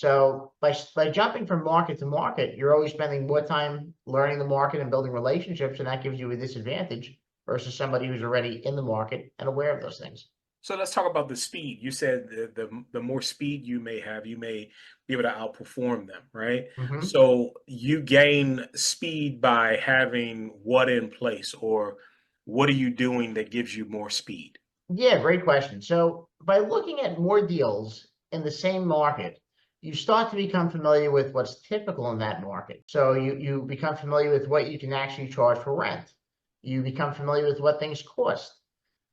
So by jumping from market to market, you're always spending more time learning the market and building relationships, and that gives you a disadvantage versus somebody who's already in the market and aware of those things. So let's talk about the speed. You said the more speed you may have, you may be able to outperform them, right? Hmm. So you gain speed by having what in place, or what are you doing that gives you more speed? Yeah, great question. So by looking at more deals in the same market, you start to become familiar with what's typical in that market. So you become familiar with what you can actually charge for rent. You become familiar with what things cost.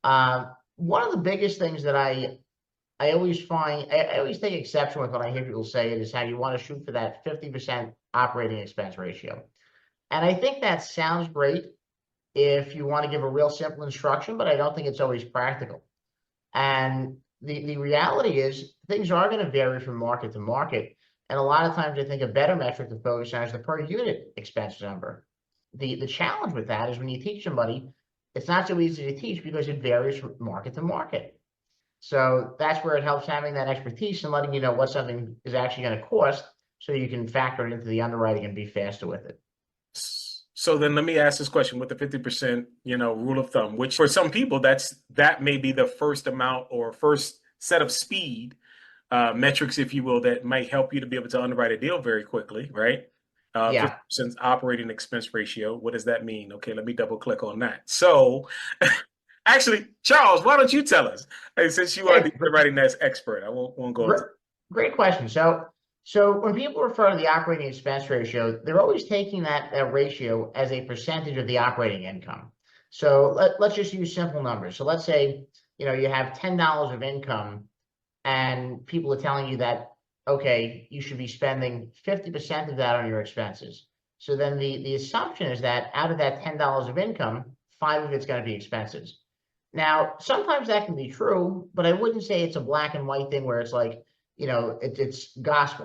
One of the biggest things that I always find I always take exception with when I hear people say it is how you want to shoot for that 50% operating expense ratio. And I think that sounds great if you want to give a real simple instruction, but I don't think it's always practical. And the reality is things are going to vary from market to market. And a lot of times I think a better metric to focus on is the per unit expense number. The challenge with that is when you teach somebody, it's not so easy to teach because it varies from market to market. So that's where it helps having that expertise and letting you know what something is actually going to cost so you can factor it into the underwriting and be faster with it. So then let me ask this question with the 50%, rule of thumb, which for some people that may be the first amount or first set of speed metrics, if you will, that might help you to be able to underwrite a deal very quickly, right? Yeah. 50% operating expense ratio. What does that mean? Okay, let me double click on that. So actually, Charles, why don't you tell us? Hey, since you are Yeah. the underwriting expert, I won't go Great, into. great question. So when people refer to the operating expense ratio, they're always taking that ratio as a percentage of the operating income. So let's just use simple numbers. So let's say, you have $10 of income and people are telling you that, okay, you should be spending 50% of that on your expenses. So then the assumption is that out of that $10 of income, five of it's going to be expenses. Now, sometimes that can be true, but I wouldn't say it's a black and white thing where it's like, it's gospel.